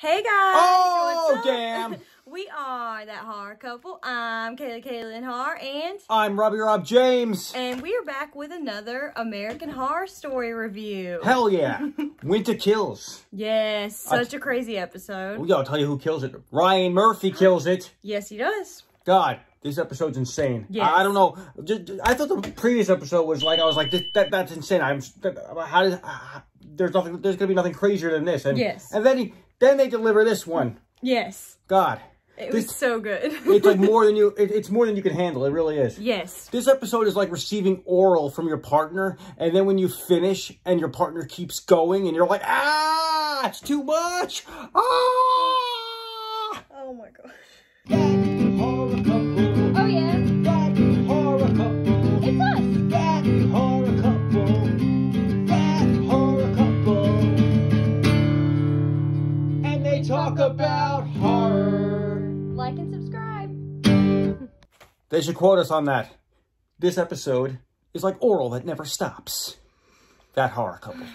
Hey guys! Oh, what's up? damn! We are That Horror Couple. I'm Kayla Har, and I'm Rob James. And we are back with another American Horror Story review. Hell yeah! Winter kills. Yes, such a crazy episode. We gotta tell you who kills it. Ryan Murphy kills it. Yes, he does. God, this episode's insane. Yes. I don't know. I thought the previous episode was like, I was like, that's insane. There's gonna be nothing crazier than this. And, yes. And then they deliver this one. Yes. God. It was so good. It's like more than it's more than you can handle. It really is. Yes. This episode is like receiving oral from your partner, and then when you finish and your partner keeps going, and you're like, ah, it's too much. Ah! Oh my gosh. That horror couple. Oh yeah. That horror couple. It's us. That horror couple. That horror couple. And they talk about horror. Like and subscribe. They should quote us on that. This episode is like oral that never stops. That horror couple.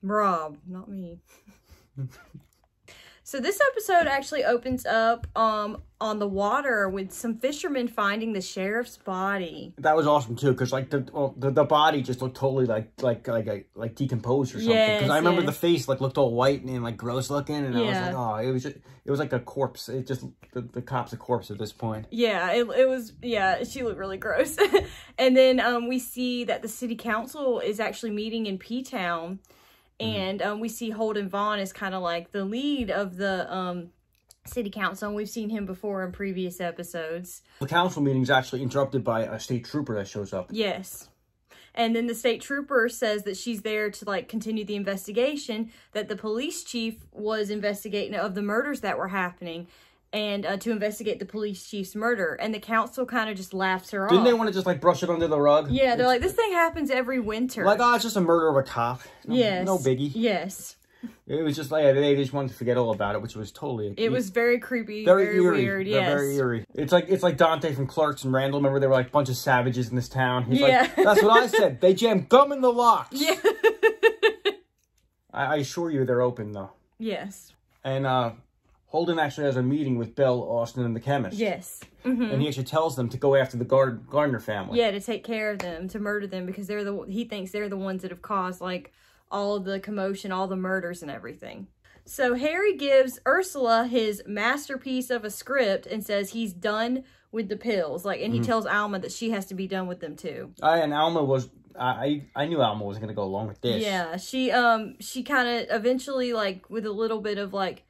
Rob, not me. So this episode actually opens up on the water with some fishermen finding the sheriff's body. That was awesome too, because like the body just looked totally like decomposed or something. Because I remember the face like looked all white and like gross looking, and I was like, oh, it was like a corpse. It just the cop's a corpse at this point. Yeah, it was. Yeah, she looked really gross. And then we see that the city council is actually meeting in P-Town. And we see Holden Vaughn as kind of like the lead of the city council. And we've seen him before in previous episodes. The council meeting is actually interrupted by a state trooper that shows up. Yes. And then the state trooper says that she's there to like continue the investigation that the police chief was investigating of the murders that were happening. And to investigate the police chief's murder. And the council kind of just laughs her off. Didn't they want to just like brush it under the rug? Yeah, they're like, this thing happens every winter. Like, oh, it's just a murder of a cop. No, yes. No biggie. Yes. It was just like, they just wanted to forget all about it, which was totally... It was very creepy, very weird, yes. Very eerie. It's like Dante from Clerks and Randall. Remember, they were like a bunch of savages in this town. He's like, that's what I said. They jammed gum in the locks. Yeah. I assure you they're open, though. Yes. And, Holden actually has a meeting with Belle, Austin, and the chemist. Yes. And he actually tells them to go after the Gardner family. Yeah, to take care of them, to murder them, because he thinks they're the ones that have caused, like, all of the commotion, all the murders and everything. So Harry gives Ursula his masterpiece of a script and says he's done with the pills. Like, and he tells Alma that she has to be done with them, too. And Alma was... I knew Alma wasn't going to go along with this. Yeah, she kind of eventually, like, with a little bit of, like,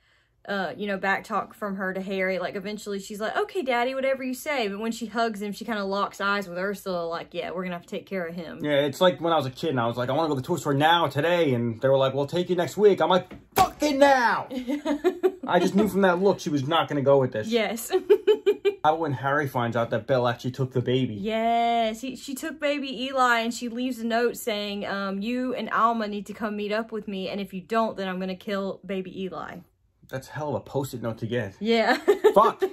you know, back talk from her to Harry, like, eventually she's like, okay, Daddy, whatever you say. But when she hugs him, she kind of locks eyes with Ursula, like, yeah, we're gonna have to take care of him. Yeah, it's like when I was a kid and I was like, I want to go to the toy store now, today. And they were like, well, take you next week. I'm like, fucking now! I just knew from that look she was not gonna go with this. Yes. How about when Harry finds out that Belle actually took the baby? Yes, she took baby Eli, and she leaves a note saying, you and Alma need to come meet up with me, and if you don't, then I'm gonna kill baby Eli. That's hell of a post-it note to get. Yeah. Fuck.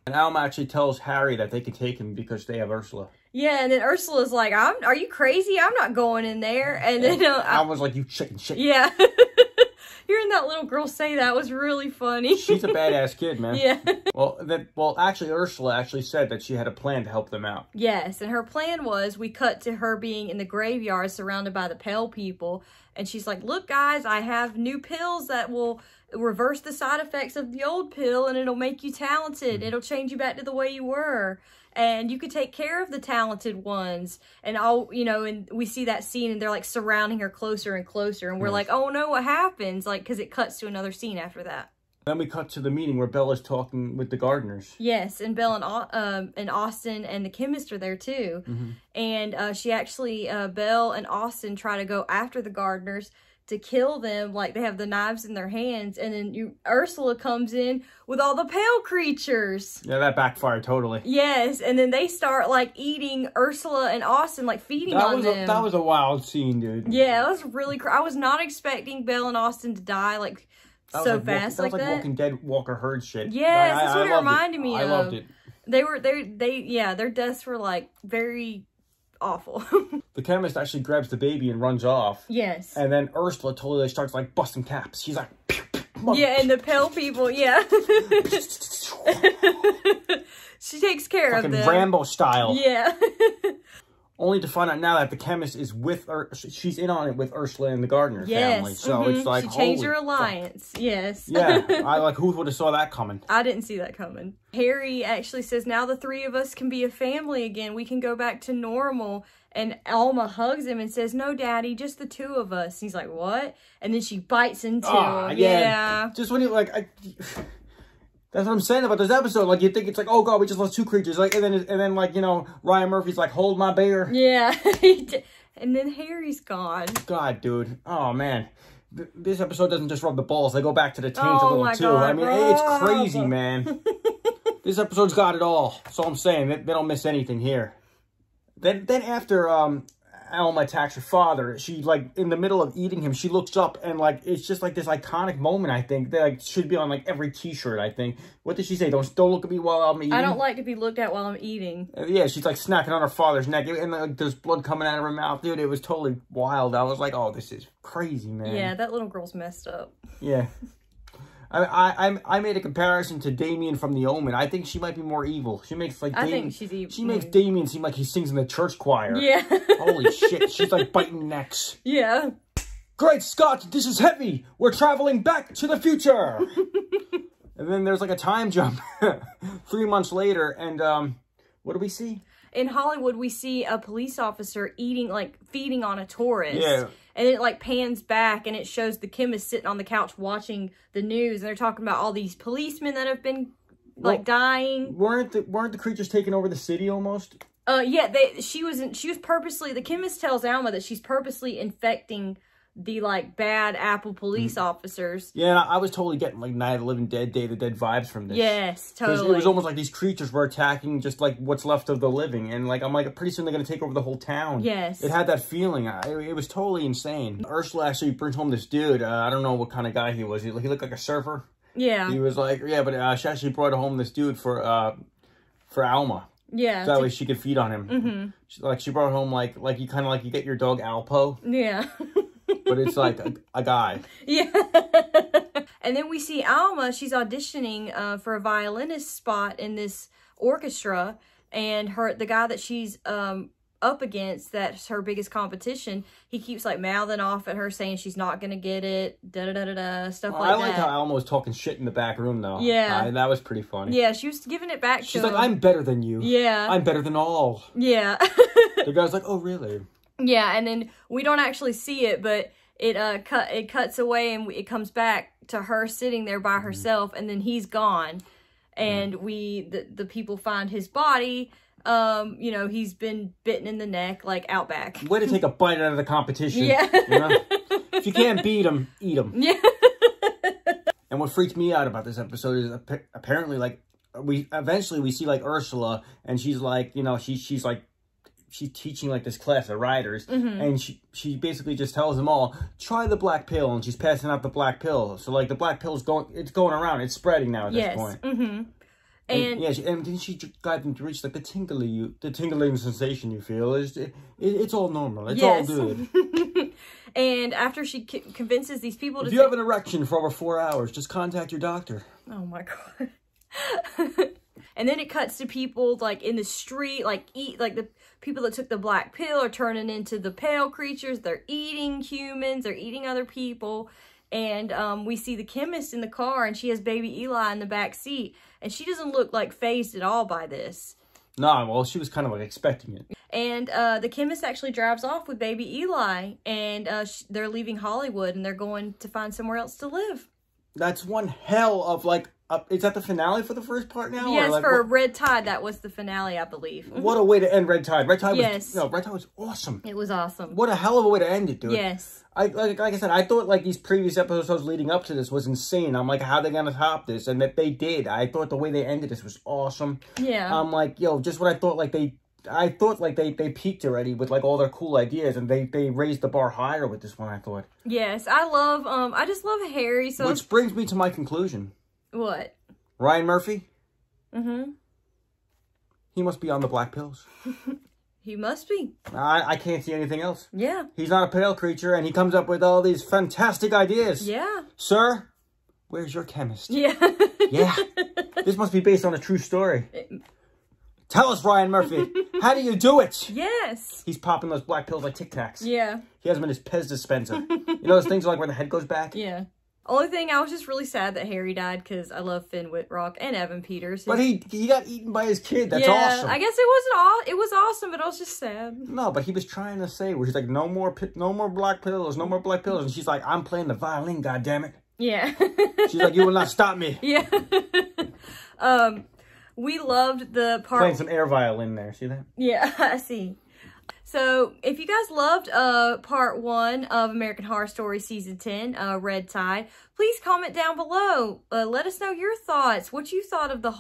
And Alma actually tells Harry that they can take him because they have Ursula. Yeah, and then Ursula's like, are you crazy? I'm not going in there. And then Alma's like, you chicken shit. Yeah. Hearing that little girl say that was really funny. She's a badass kid, man. Yeah. Well, actually, Ursula actually said that she had a plan to help them out. Yes, and her plan was, we cut to her being in the graveyard surrounded by the pale people. And she's like, look, guys, I have new pills that will reverse the side effects of the old pill, and it'll make you talented. It'll change you back to the way you were. And you could take care of the talented ones. And all, you know, and we see that scene and they're like surrounding her closer and closer. And we're like, oh no, what happens? Like, because it cuts to another scene after that. Then we cut to the meeting where Bella's talking with the Gardners. Yes, and Belle and Austin and the chemist are there too. And she actually, Belle and Austin try to go after the Gardners to kill them, like they have the knives in their hands, and then Ursula comes in with all the pale creatures. Yeah, that backfired totally. Yes, and then they start like eating Ursula and Austin, like feeding on them. That was a wild scene, dude. Yeah, that was really I was not expecting Belle and Austin to die like so fast like that. That was like Walking Dead Walker Herd shit. Yes, that's what it reminded me of. I loved it. Their deaths were like very awful. The chemist actually grabs the baby and runs off. Yes. And then Ursula totally starts like busting caps. She's like, pew, pew, Yeah, and the pale people, yeah. She takes care of them. Rambo style. Yeah. Only to find out now that the chemist is with her. She's in on it with Ursula and the Gardner family. So it's like, she changed her alliance. Yes. Yeah. Who would have saw that coming? I didn't see that coming. Harry actually says, now the three of us can be a family again. We can go back to normal. And Alma hugs him and says, no, Daddy, just the two of us. He's like, what? And then she bites into him. Yeah. Just when you, like, that's what I'm saying about this episode. Like, you think it's like, oh, God, we just lost two creatures. Like, and then like, you know, Ryan Murphy's like, hold my bear. Yeah. And then Harry's gone. God, dude. Oh, man. This episode doesn't just rub the balls. They go back to the taint a little, too. God, I mean, it's crazy, man. This episode's got it all. That's all I'm saying. They don't miss anything here. Then after Alma attacks her father, she, like, in the middle of eating him, she looks up and, like, it's just, like, this iconic moment, I think, that, like, should be on, like, every t-shirt, I think. What did she say? Don't look at me while I'm eating? I don't like to be looked at while I'm eating. Yeah, she's, like, snacking on her father's neck, and, like, there's blood coming out of her mouth. Dude, it was totally wild. I was like, oh, this is crazy, man. Yeah, that little girl's messed up. Yeah. I made a comparison to Damien from The Omen. I think she might be more evil. She makes like I think she's evil. She makes Damien seem like he sings in the church choir. Yeah. Holy shit, she's like biting necks. Yeah. Great Scott, this is heavy. We're traveling back to the future. And then there's like a time jump 3 months later, and what do we see? In Hollywood, we see a police officer feeding on a tourist. Yeah. And it, like, pans back, and it shows the chemist sitting on the couch watching the news. And they're talking about all these policemen that have been, like, dying. Weren't the creatures taking over the city almost? Yeah, she was purposely, the chemist tells Alma that she's purposely infecting the, like, bad Apple police officers. Yeah, I was totally getting, like, Night of the Living Dead, Day of the Dead vibes from this. Yes, totally. Because it was almost like these creatures were attacking just, like, what's left of the living. And, like, I'm like, pretty soon they're going to take over the whole town. Yes. It had that feeling. It was totally insane. Ursula actually brings home this dude. I don't know what kind of guy he was. He looked like a surfer. Yeah. He was like, yeah, but she actually brought home this dude for Alma. Yeah. So that way she could feed on him. Mm-hmm. She brought home, like you kind of like, you get your dog Alpo. Yeah. But it's like a guy. Yeah. And then we see Alma. She's auditioning for a violinist spot in this orchestra. And the guy that she's up against, that's her biggest competition, he keeps like mouthing off at her saying she's not going to get it. Da-da-da-da-da. Stuff like that. I like how Alma was talking shit in the back room, though. Yeah. That was pretty funny. Yeah, she was giving it back to him. She's like, I'm better than you. Yeah. I'm better than all. Yeah. The guy's like, oh, really? Yeah, and then we don't actually see it, but it cuts away and it comes back to her sitting there by herself, and then he's gone, and the people find his body. You know, he's been bitten in the neck, like Outback. Way to take a bite out of the competition. Yeah. You know? If you can't beat him, eat him. Yeah. And what freaked me out about this episode is apparently, like, eventually we see like Ursula, and she's like, you know, she's teaching like this class of riders, and she basically just tells them all, try the black pill, and she's passing out the black pill. So like the black pill is going around, it's spreading now at this point. And yeah, and then she got them to reach like the tingling sensation you feel. It's all normal. It's all good. And after she convinces these people to, if you have an erection for over 4 hours, just contact your doctor. Oh my God. And then it cuts to people like in the street, like the people that took the black pill are turning into the pale creatures. They're eating humans. They're eating other people. And we see the chemist in the car, and she has baby Eli in the back seat. And she doesn't look like fazed at all by this. No, well, she was kind of like expecting it. And the chemist actually drives off with baby Eli. And they're leaving Hollywood, and they're going to find somewhere else to live. That's one hell of like... is that the finale for the first part now? Yes, like, for Red Tide, that was the finale, I believe. What a way to end Red Tide. Red Tide was awesome. It was awesome. What a hell of a way to end it, dude. Yes. Like I said, I thought like these previous episodes leading up to this was insane. I'm like, how are they going to top this? And that they did. I thought the way they ended this was awesome. Yeah. I'm like, yo, just what I thought, like they peaked already with like all their cool ideas, and they raised the bar higher with this one, I thought. Yes, I just love Harry. So which brings me to my conclusion. What? Ryan Murphy? Mm-hmm. He must be on the black pills. He must be. I can't see anything else. Yeah. He's not a pale creature, and he comes up with all these fantastic ideas. Yeah. Sir, Where's your chemist? Yeah. Yeah. This must be based on a true story. Tell us, Ryan Murphy. How do you do it? Yes. He's popping those black pills like Tic Tacs. Yeah. He has them in his Pez dispenser. You know those things like where the head goes back? Yeah. Only thing, I was just really sad that Harry died because I love Finn Whitrock and Evan Peters. But he got eaten by his kid. That's awesome. I guess it was awesome, but I was just sad. No, but he was trying to say where he's like, no more black pills, no more black pills, and she's like, I'm playing the violin, goddammit. Yeah. She's like, you will not stop me. Yeah. We loved the part. Playing some air violin there. See that? Yeah, I see. So, if you guys loved part 1 of American Horror Story Season 10, Red Tide, please comment down below. Let us know your thoughts. What you thought of the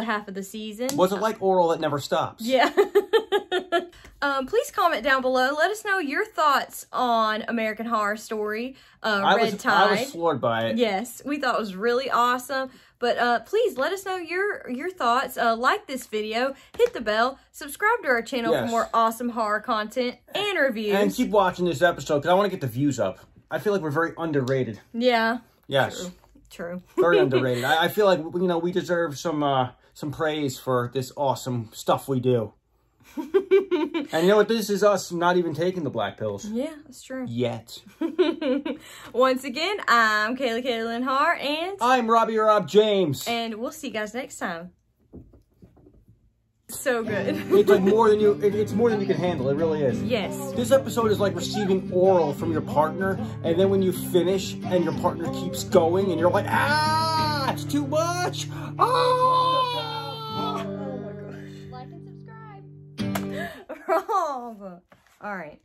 half of the season. Was it like Oral that never stops? Yeah. Please comment down below. Let us know your thoughts on American Horror Story, Red Tide. I was floored by it. Yes, we thought it was really awesome. But please let us know your thoughts. Like this video, hit the bell, subscribe to our channel for more awesome horror content and reviews. And keep watching this episode because I want to get the views up. I feel like we're very underrated. Yeah. Yes. True. Very underrated. I feel like, you know, we deserve some praise for this awesome stuff we do. And you know what? This is us not even taking the black pills. Yeah, that's true. Yet. Once again, I'm Kayla Hart, and I'm Rob James. And we'll see you guys next time. So good. It's like more than it's more than you can handle. It really is. Yes. This episode is like receiving oral from your partner, and then when you finish and your partner keeps going, and you're like, ah, it's too much. Oh. Wrong. All right.